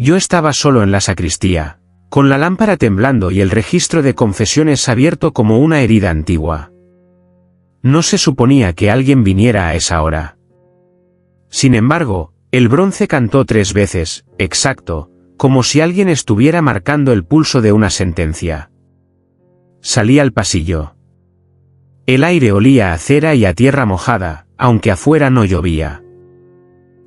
Yo estaba solo en la sacristía, con la lámpara temblando y el registro de confesiones abierto como una herida antigua. No se suponía que alguien viniera a esa hora. Sin embargo, el bronce cantó 3 veces, exacto, como si alguien estuviera marcando el pulso de una sentencia. Salí al pasillo. El aire olía a cera y a tierra mojada, aunque afuera no llovía.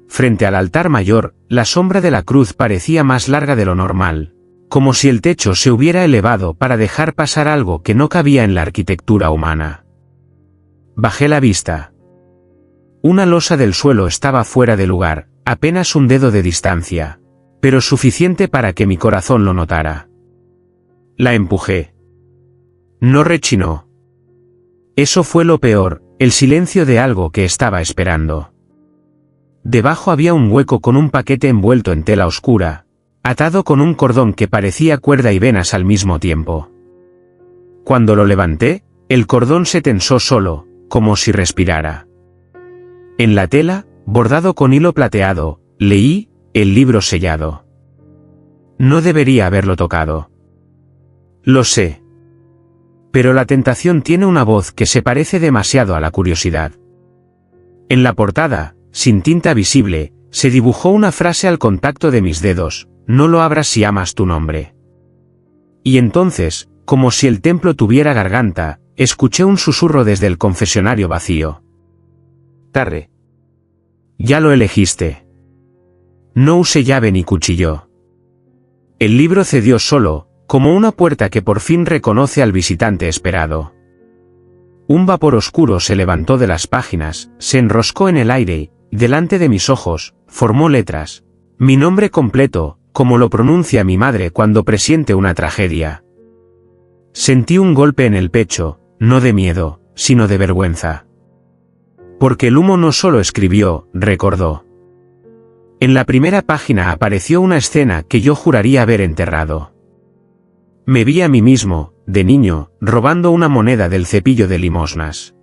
Frente al altar mayor, la sombra de la cruz parecía más larga de lo normal, como si el techo se hubiera elevado para dejar pasar algo que no cabía en la arquitectura humana. Bajé la vista. Una losa del suelo estaba fuera de lugar, apenas un dedo de distancia, pero suficiente para que mi corazón lo notara. La empujé. No rechinó. Eso fue lo peor, el silencio de algo que estaba esperando. Debajo había un hueco con un paquete envuelto en tela oscura, atado con un cordón que parecía cuerda y venas al mismo tiempo. Cuando lo levanté, el cordón se tensó solo, como si respirara. En la tela, bordado con hilo plateado, leí, el libro sellado. No debería haberlo tocado. Lo sé. Pero la tentación tiene una voz que se parece demasiado a la curiosidad. En la portada, sin tinta visible, se dibujó una frase al contacto de mis dedos: no lo abras si amas tu nombre. Y entonces, como si el templo tuviera garganta, escuché un susurro desde el confesionario vacío. Tarre. Ya lo elegiste. No use llave ni cuchillo. El libro cedió solo, como una puerta que por fin reconoce al visitante esperado. Un vapor oscuro se levantó de las páginas, se enroscó en el aire, y, delante de mis ojos, formó letras. Mi nombre completo, como lo pronuncia mi madre cuando presiente una tragedia. Sentí un golpe en el pecho, no de miedo, sino de vergüenza. Porque el humo no solo escribió, recordó. En la primera página apareció una escena que yo juraría haber enterrado. Me vi a mí mismo, de niño, robando una moneda del cepillo de limosnas.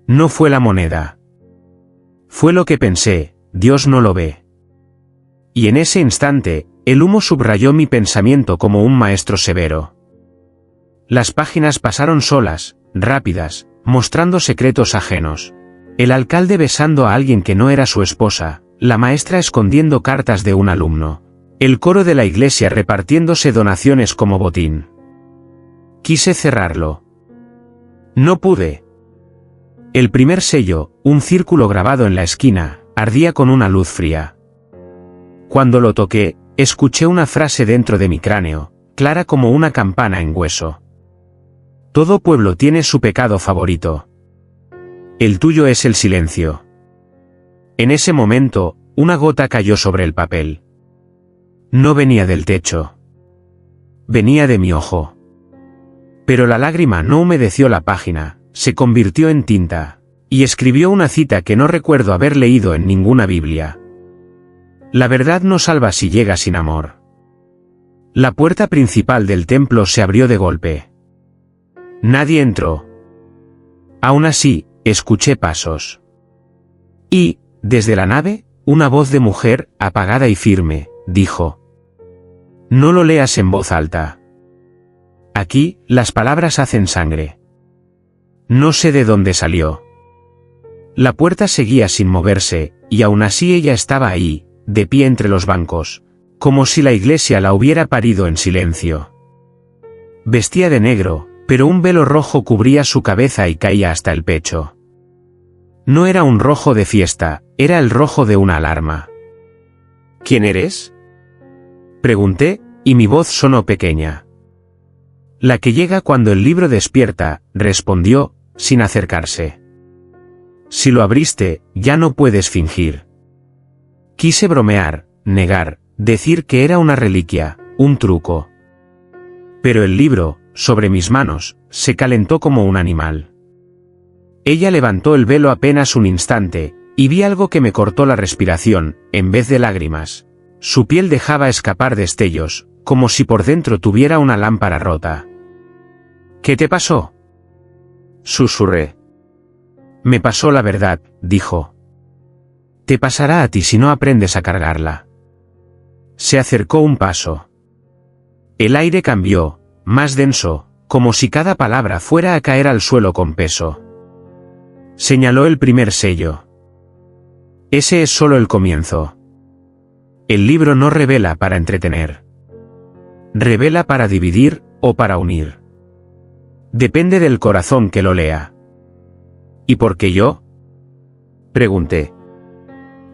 No fue la moneda. Fue lo que pensé: Dios no lo ve. Y en ese instante, el humo subrayó mi pensamiento como un maestro severo. Las páginas pasaron solas, rápidas, mostrando secretos ajenos. El alcalde besando a alguien que no era su esposa, la maestra escondiendo cartas de un alumno, el coro de la iglesia repartiéndose donaciones como botín. Quise cerrarlo. No pude. El primer sello, un círculo grabado en la esquina, ardía con una luz fría. Cuando lo toqué, escuché una frase dentro de mi cráneo, clara como una campana en hueso. Todo pueblo tiene su pecado favorito. El tuyo es el silencio. En ese momento, una gota cayó sobre el papel. No venía del techo. Venía de mi ojo. Pero la lágrima no humedeció la página, se convirtió en tinta, y escribió una cita que no recuerdo haber leído en ninguna Biblia. La verdad no salva si llega sin amor. La puerta principal del templo se abrió de golpe. Nadie entró. Aún así, escuché pasos. Y, desde la nave, una voz de mujer, apagada y firme, dijo: no lo leas en voz alta. Aquí, las palabras hacen sangre. No sé de dónde salió. La puerta seguía sin moverse, y aún así ella estaba ahí, de pie entre los bancos, como si la iglesia la hubiera parido en silencio. Vestía de negro, pero un velo rojo cubría su cabeza y caía hasta el pecho. No era un rojo de fiesta, era el rojo de una alarma. ¿Quién eres?, pregunté, y mi voz sonó pequeña. La que llega cuando el libro despierta, respondió, sin acercarse. Si lo abriste, ya no puedes fingir. Quise bromear, negar, decir que era una reliquia, un truco. Pero el libro, sobre mis manos, se calentó como un animal. Ella levantó el velo apenas un instante, y vi algo que me cortó la respiración, en vez de lágrimas. Su piel dejaba escapar destellos, como si por dentro tuviera una lámpara rota. ¿Qué te pasó?, susurré. Me pasó la verdad, dijo. Te pasará a ti si no aprendes a cargarla. se acercó un paso. El aire cambió, más denso, como si cada palabra fuera a caer al suelo con peso. Señaló el primer sello. Ese es solo el comienzo. El libro no revela para entretener. Revela para dividir o para unir. Depende del corazón que lo lea. ¿Y por qué yo? Pregunté.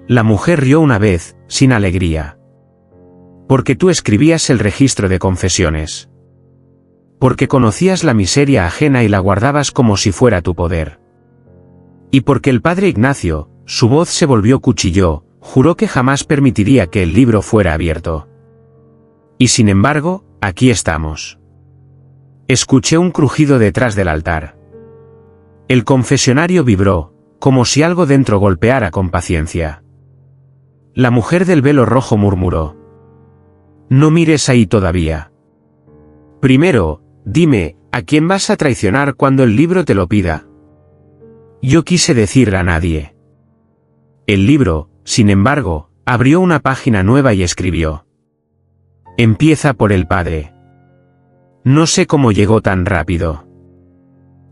La mujer rió una vez, sin alegría. Porque tú escribías el registro de confesiones. Porque conocías la miseria ajena y la guardabas como si fuera tu poder. Y porque el padre Ignacio, su voz se volvió cuchillo, juró que jamás permitiría que el libro fuera abierto. Y sin embargo, aquí estamos. Escuché un crujido detrás del altar. El confesionario vibró, como si algo dentro golpeara con paciencia. La mujer del velo rojo murmuró. No mires ahí todavía. Primero, dime, ¿a quién vas a traicionar cuando el libro te lo pida? Yo quise decir a nadie. El libro, sin embargo, abrió una página nueva y escribió. Empieza por el padre. No sé cómo llegó tan rápido.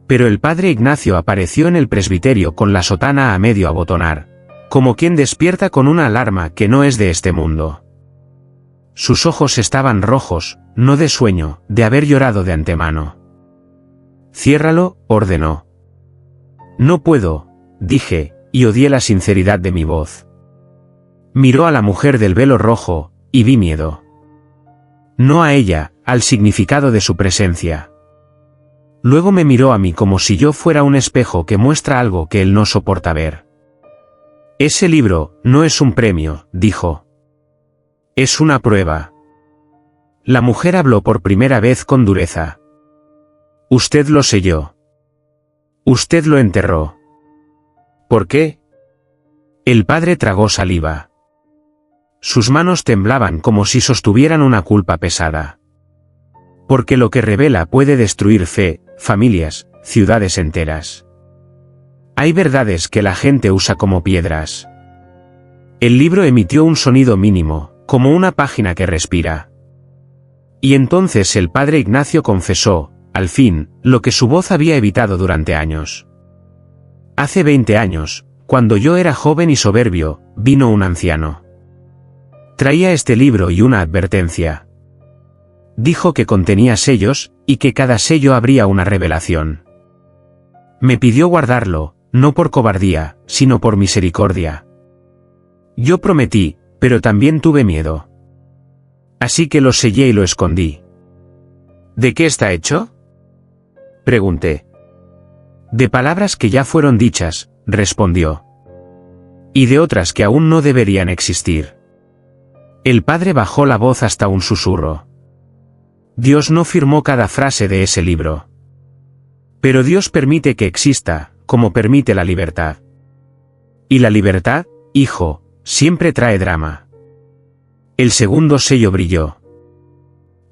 Pero el padre Ignacio apareció en el presbiterio con la sotana a medio abotonar, como quien despierta con una alarma que no es de este mundo. Sus ojos estaban rojos, no de sueño, de haber llorado de antemano. Ciérralo, ordenó. No puedo, dije, y odié la sinceridad de mi voz. Miró a la mujer del velo rojo, y vi miedo. No a ella, al significado de su presencia. Luego me miró a mí como si yo fuera un espejo que muestra algo que él no soporta ver. Ese libro no es un premio, dijo. Es una prueba. La mujer habló por primera vez con dureza. Usted lo selló. Usted lo enterró. ¿Por qué? El padre tragó saliva. Sus manos temblaban como si sostuvieran una culpa pesada. Porque lo que revela puede destruir fe, familias, ciudades enteras. Hay verdades que la gente usa como piedras. El libro emitió un sonido mínimo, como una página que respira. Y entonces el padre Ignacio confesó, al fin, lo que su voz había evitado durante años. Hace 20 años, cuando yo era joven y soberbio, vino un anciano. Traía este libro y una advertencia. Dijo que contenía sellos, y que cada sello abría una revelación. Me pidió guardarlo, no por cobardía, sino por misericordia. Yo prometí, pero también tuve miedo. Así que lo sellé y lo escondí. ¿De qué está hecho? Pregunté. De palabras que ya fueron dichas, respondió. Y de otras que aún no deberían existir. El padre bajó la voz hasta un susurro. Dios no firmó cada frase de ese libro. Pero Dios permite que exista, como permite la libertad. Y la libertad, hijo, siempre trae drama. El segundo sello brilló.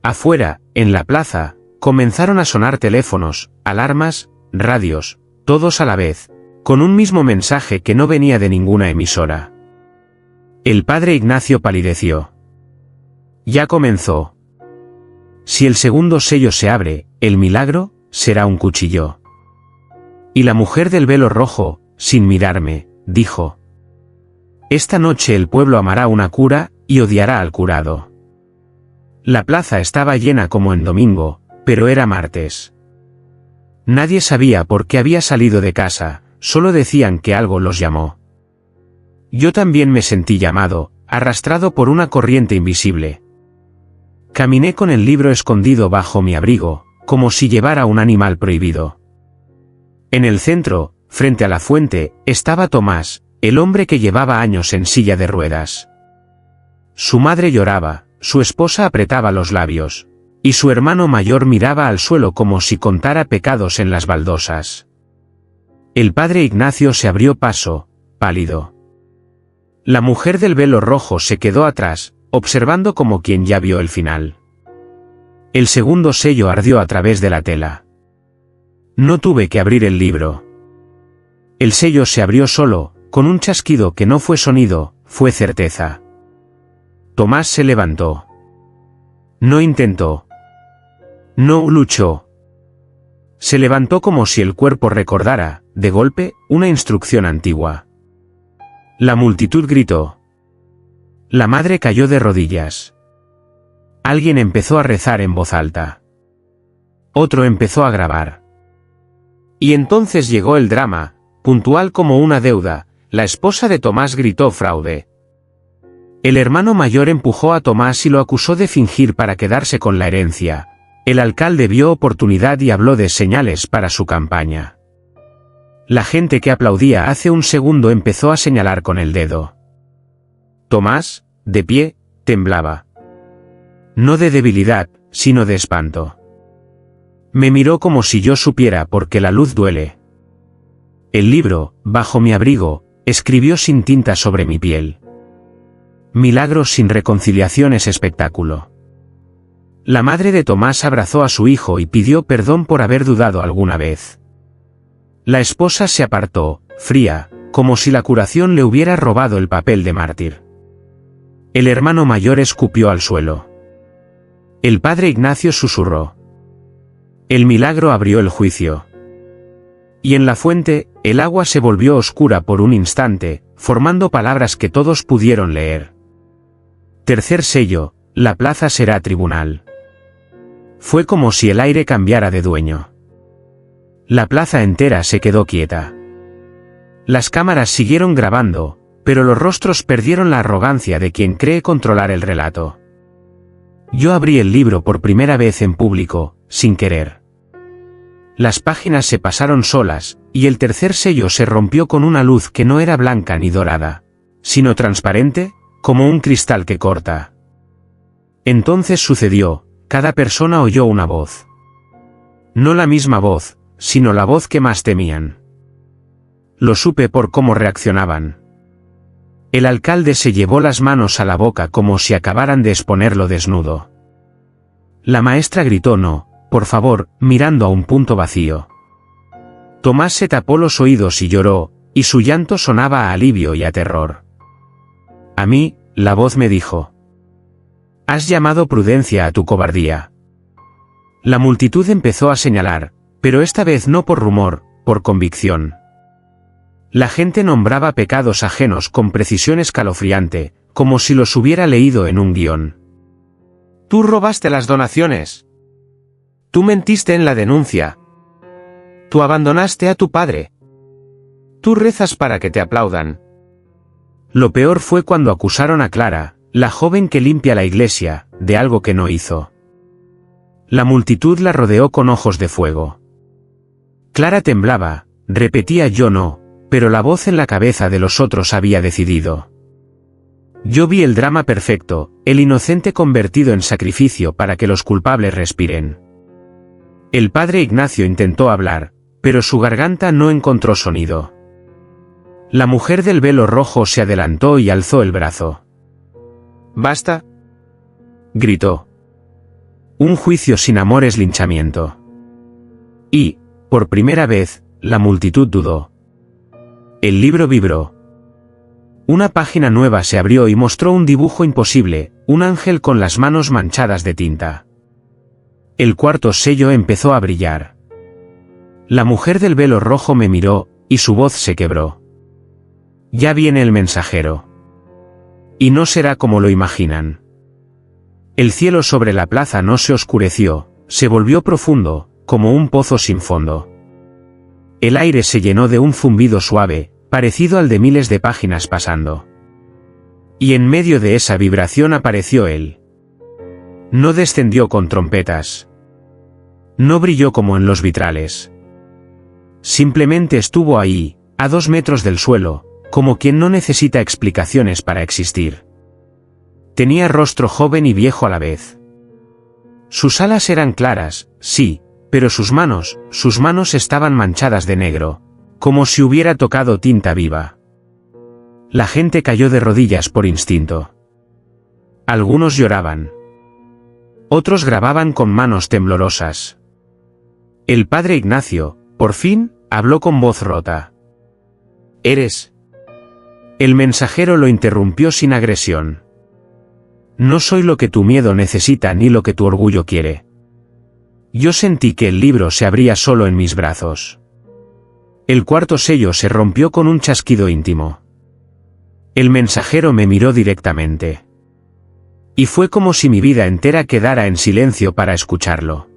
Afuera, en la plaza, comenzaron a sonar teléfonos, alarmas, radios, todos a la vez, con un mismo mensaje que no venía de ninguna emisora. El padre Ignacio palideció. Ya comenzó. Si el segundo sello se abre, el milagro será un cuchillo. Y la mujer del velo rojo, sin mirarme, dijo. Esta noche el pueblo amará una cura, y odiará al curado. La plaza estaba llena como en domingo, pero era martes. Nadie sabía por qué había salido de casa, solo decían que algo los llamó. Yo también me sentí llamado, arrastrado por una corriente invisible. Caminé con el libro escondido bajo mi abrigo, como si llevara un animal prohibido. En el centro, frente a la fuente, estaba Tomás, el hombre que llevaba años en silla de ruedas. Su madre lloraba, su esposa apretaba los labios, y su hermano mayor miraba al suelo como si contara pecados en las baldosas. El padre Ignacio se abrió paso, pálido. La mujer del velo rojo se quedó atrás, observando como quien ya vio el final. El segundo sello ardió a través de la tela. No tuve que abrir el libro. El sello se abrió solo, con un chasquido que no fue sonido, fue certeza. Tomás se levantó. No intentó. No luchó. Se levantó como si el cuerpo recordara, de golpe, una instrucción antigua. La multitud gritó. La madre cayó de rodillas. Alguien empezó a rezar en voz alta. Otro empezó a grabar. Y entonces llegó el drama, puntual como una deuda. La esposa de Tomás gritó fraude. El hermano mayor empujó a Tomás y lo acusó de fingir para quedarse con la herencia. El alcalde vio oportunidad y habló de señales para su campaña. La gente que aplaudía hace un segundo empezó a señalar con el dedo. Tomás, de pie, temblaba. No de debilidad, sino de espanto. Me miró como si yo supiera porque la luz duele. El libro, bajo mi abrigo, escribió sin tinta sobre mi piel. Milagros sin reconciliación es espectáculo. La madre de Tomás abrazó a su hijo y pidió perdón por haber dudado alguna vez. La esposa se apartó, fría, como si la curación le hubiera robado el papel de mártir. El hermano mayor escupió al suelo. El padre Ignacio susurró. El milagro abrió el juicio. Y en la fuente, el agua se volvió oscura por un instante, formando palabras que todos pudieron leer. Tercer sello, la plaza será tribunal. Fue como si el aire cambiara de dueño. La plaza entera se quedó quieta. Las cámaras siguieron grabando, pero los rostros perdieron la arrogancia de quien cree controlar el relato. Yo abrí el libro por primera vez en público, sin querer. Las páginas se pasaron solas, y el tercer sello se rompió con una luz que no era blanca ni dorada, sino transparente, como un cristal que corta. Entonces sucedió, cada persona oyó una voz. No la misma voz, sino la voz que más temían. Lo supe por cómo reaccionaban. El alcalde se llevó las manos a la boca como si acabaran de exponerlo desnudo. La maestra gritó no, por favor, mirando a un punto vacío. Tomás se tapó los oídos y lloró, y su llanto sonaba a alivio y a terror. A mí, la voz me dijo. Has llamado prudencia a tu cobardía. La multitud empezó a señalar, pero esta vez no por rumor, por convicción. La gente nombraba pecados ajenos con precisión escalofriante, como si los hubiera leído en un guión. Tú robaste las donaciones. Tú mentiste en la denuncia. Tú abandonaste a tu padre. Tú rezas para que te aplaudan. Lo peor fue cuando acusaron a Clara, la joven que limpia la iglesia, de algo que no hizo. La multitud la rodeó con ojos de fuego. Clara temblaba, repetía yo no, pero la voz en la cabeza de los otros había decidido. Yo vi el drama perfecto, el inocente convertido en sacrificio para que los culpables respiren. El padre Ignacio intentó hablar, pero su garganta no encontró sonido. La mujer del velo rojo se adelantó y alzó el brazo. «¡Basta!», gritó. Un juicio sin amor es linchamiento. Y, por primera vez, la multitud dudó. El libro vibró. Una página nueva se abrió y mostró un dibujo imposible, un ángel con las manos manchadas de tinta. El cuarto sello empezó a brillar. La mujer del velo rojo me miró, y su voz se quebró. Ya viene el mensajero. Y no será como lo imaginan. El cielo sobre la plaza no se oscureció, se volvió profundo, como un pozo sin fondo. El aire se llenó de un zumbido suave, parecido al de miles de páginas pasando. Y en medio de esa vibración apareció él. No descendió con trompetas. No brilló como en los vitrales. Simplemente estuvo ahí, a 2 metros del suelo, como quien no necesita explicaciones para existir. Tenía rostro joven y viejo a la vez. Sus alas eran claras, sí, pero sus manos estaban manchadas de negro, como si hubiera tocado tinta viva. La gente cayó de rodillas por instinto. Algunos lloraban. Otros grababan con manos temblorosas. El padre Ignacio, por fin, habló con voz rota. «¿Eres?» El mensajero lo interrumpió sin agresión. No soy lo que tu miedo necesita ni lo que tu orgullo quiere. Yo sentí que el libro se abría solo en mis brazos. El cuarto sello se rompió con un chasquido íntimo. El mensajero me miró directamente. Y fue como si mi vida entera quedara en silencio para escucharlo.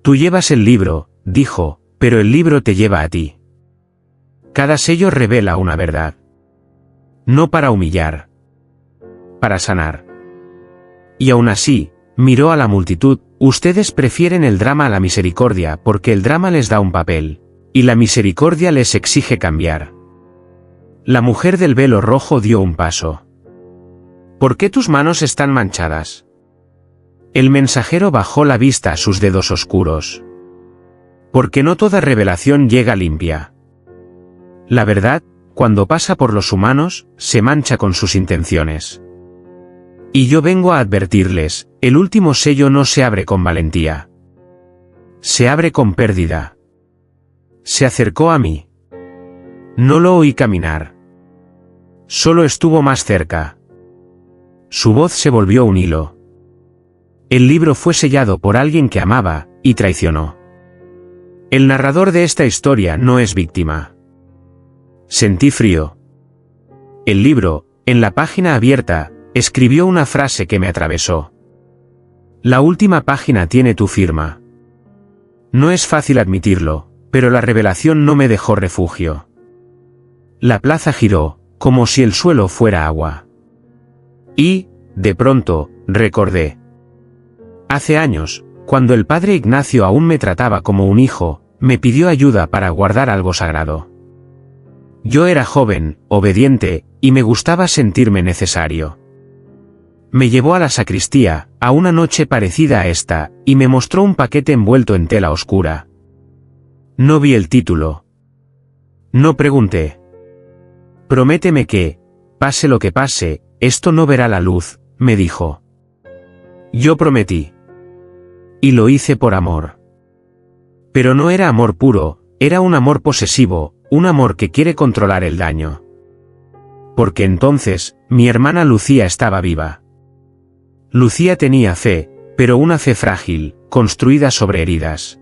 Tú llevas el libro, dijo, pero el libro te lleva a ti. Cada sello revela una verdad. No para humillar. Para sanar. Y aún así, miró a la multitud, ustedes prefieren el drama a la misericordia porque el drama les da un papel, y la misericordia les exige cambiar. La mujer del velo rojo dio un paso. ¿Por qué tus manos están manchadas? El mensajero bajó la vista a sus dedos oscuros. Porque no toda revelación llega limpia. La verdad, cuando pasa por los humanos, se mancha con sus intenciones. Y yo vengo a advertirles, el último sello no se abre con valentía. Se abre con pérdida. Se acercó a mí. No lo oí caminar. Solo estuvo más cerca. Su voz se volvió un hilo. El libro fue sellado por alguien que amaba, y traicionó. El narrador de esta historia no es víctima. Sentí frío. El libro, en la página abierta, escribió una frase que me atravesó. La última página tiene tu firma. No es fácil admitirlo, pero la revelación no me dejó refugio. La plaza giró, como si el suelo fuera agua. Y, de pronto, recordé. Hace años, cuando el padre Ignacio aún me trataba como un hijo, me pidió ayuda para guardar algo sagrado. Yo era joven, obediente, y me gustaba sentirme necesario. Me llevó a la sacristía, a una noche parecida a esta, y me mostró un paquete envuelto en tela oscura. No vi el título. No pregunté. Prométeme que, pase lo que pase, esto no verá la luz, me dijo. Yo prometí. Y lo hice por amor. Pero no era amor puro, era un amor posesivo, un amor que quiere controlar el daño. Porque entonces, mi hermana Lucía estaba viva. Lucía tenía fe, pero una fe frágil, construida sobre heridas.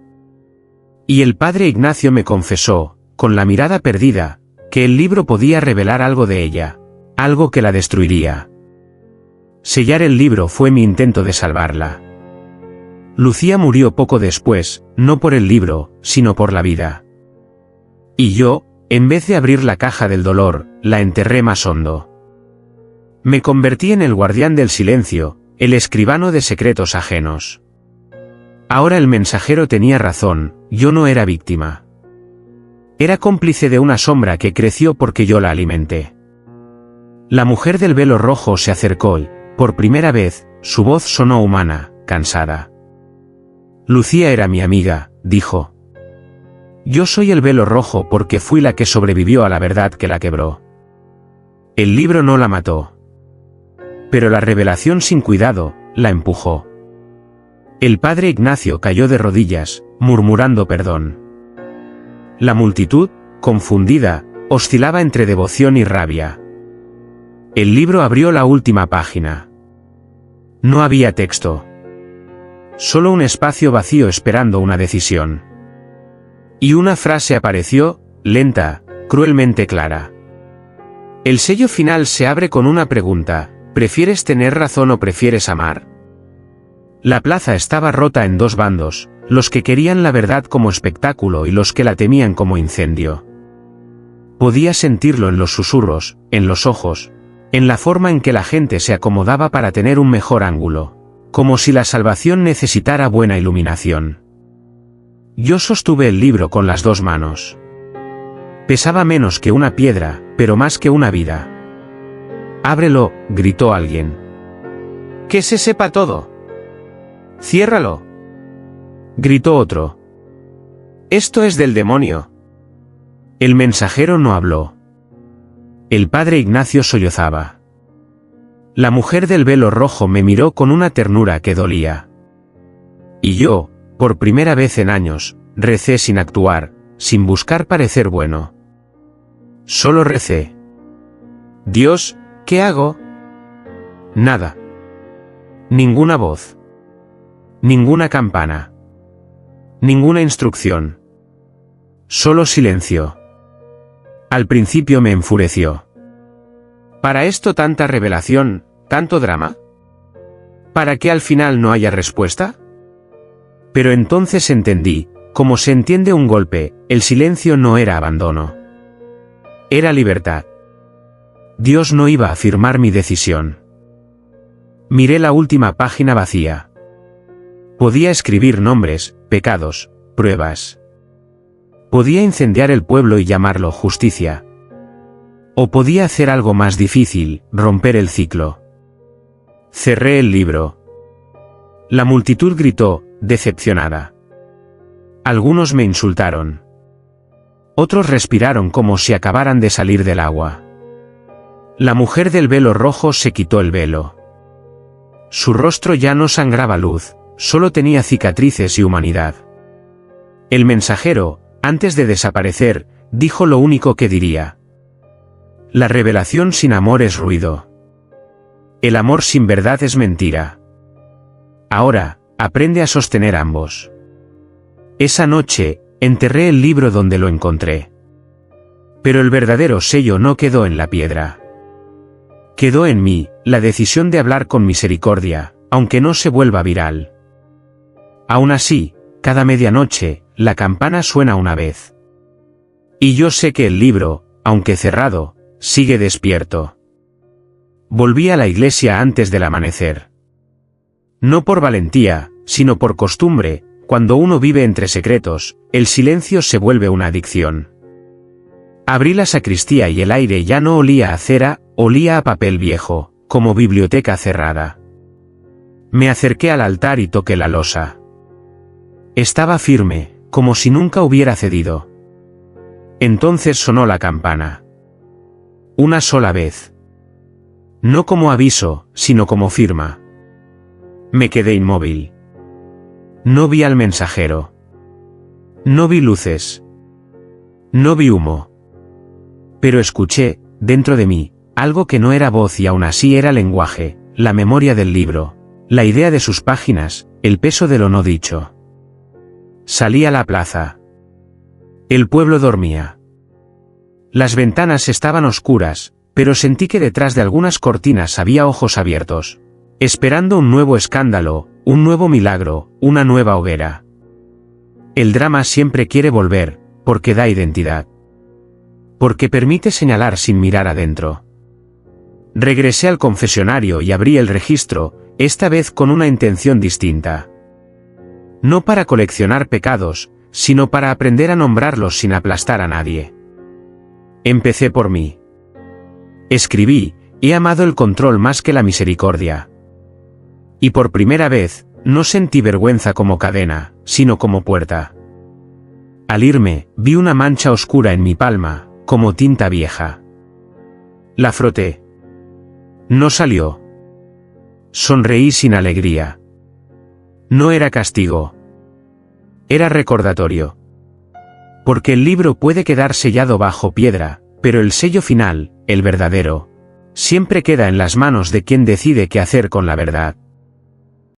Y el padre Ignacio me confesó, con la mirada perdida, que el libro podía revelar algo de ella, algo que la destruiría. Sellar el libro fue mi intento de salvarla. Lucía murió poco después, no por el libro, sino por la vida. Y yo, en vez de abrir la caja del dolor, la enterré más hondo. Me convertí en el guardián del silencio, el escribano de secretos ajenos. Ahora el mensajero tenía razón, yo no era víctima. Era cómplice de una sombra que creció porque yo la alimenté. La mujer del velo rojo se acercó y, por primera vez, su voz sonó humana, cansada. Lucía era mi amiga, dijo. Yo soy el velo rojo porque fui la que sobrevivió a la verdad que la quebró. El libro no la mató. Pero la revelación sin cuidado, la empujó. El padre Ignacio cayó de rodillas, murmurando perdón. La multitud, confundida, oscilaba entre devoción y rabia. El libro abrió la última página. No había texto. Solo un espacio vacío esperando una decisión. Y una frase apareció, lenta, cruelmente clara. El sello final se abre con una pregunta: ¿prefieres tener razón o prefieres amar? La plaza estaba rota en dos bandos, los que querían la verdad como espectáculo y los que la temían como incendio. Podía sentirlo en los susurros, en los ojos, en la forma en que la gente se acomodaba para tener un mejor ángulo, como si la salvación necesitara buena iluminación. Yo sostuve el libro con las dos manos. Pesaba menos que una piedra, pero más que una vida. «Ábrelo», gritó alguien. «¡Que se sepa todo!» «Ciérralo», gritó otro. «Esto es del demonio». El mensajero no habló. El padre Ignacio sollozaba. La mujer del velo rojo me miró con una ternura que dolía. Y yo, por primera vez en años, recé sin actuar, sin buscar parecer bueno. Solo recé. «Dios, ¿qué hago?» «Nada». Ninguna voz. Ninguna campana. Ninguna instrucción. Solo silencio. Al principio me enfureció. ¿Para esto tanta revelación, tanto drama? ¿Para que al final no haya respuesta? Pero entonces entendí, como se entiende un golpe, el silencio no era abandono. Era libertad. Dios no iba a firmar mi decisión. Miré la última página vacía. Podía escribir nombres, pecados, pruebas. Podía incendiar el pueblo y llamarlo justicia. O podía hacer algo más difícil, romper el ciclo. Cerré el libro. La multitud gritó, decepcionada. Algunos me insultaron. Otros respiraron como si acabaran de salir del agua. La mujer del velo rojo se quitó el velo. Su rostro ya no sangraba luz, solo tenía cicatrices y humanidad. El mensajero, antes de desaparecer, dijo lo único que diría. La revelación sin amor es ruido. El amor sin verdad es mentira. Ahora, aprende a sostener ambos. Esa noche, enterré el libro donde lo encontré. Pero el verdadero sello no quedó en la piedra. Quedó en mí, la decisión de hablar con misericordia, aunque no se vuelva viral. Aún así, cada medianoche, la campana suena una vez. Y yo sé que el libro, aunque cerrado, sigue despierto. Volví a la iglesia antes del amanecer. No por valentía, sino por costumbre, cuando uno vive entre secretos, el silencio se vuelve una adicción. Abrí la sacristía y el aire ya no olía a cera, olía a papel viejo, como biblioteca cerrada. Me acerqué al altar y toqué la losa. Estaba firme, como si nunca hubiera cedido. Entonces sonó la campana. Una sola vez. No como aviso, sino como firma. Me quedé inmóvil. No vi al mensajero. No vi luces. No vi humo. Pero escuché, dentro de mí, algo que no era voz y aún así era lenguaje, la memoria del libro, la idea de sus páginas, el peso de lo no dicho. Salí a la plaza. El pueblo dormía. Las ventanas estaban oscuras, pero sentí que detrás de algunas cortinas había ojos abiertos, esperando un nuevo escándalo, un nuevo milagro, una nueva hoguera. El drama siempre quiere volver, porque da identidad. Porque permite señalar sin mirar adentro. Regresé al confesionario y abrí el registro, esta vez con una intención distinta. No para coleccionar pecados, sino para aprender a nombrarlos sin aplastar a nadie. Empecé por mí. Escribí, he amado el control más que la misericordia. Y por primera vez, no sentí vergüenza como cadena, sino como puerta. Al irme, vi una mancha oscura en mi palma, como tinta vieja. La froté. No salió. Sonreí sin alegría. No era castigo. Era recordatorio. Porque el libro puede quedar sellado bajo piedra, pero el sello final, el verdadero, siempre queda en las manos de quien decide qué hacer con la verdad.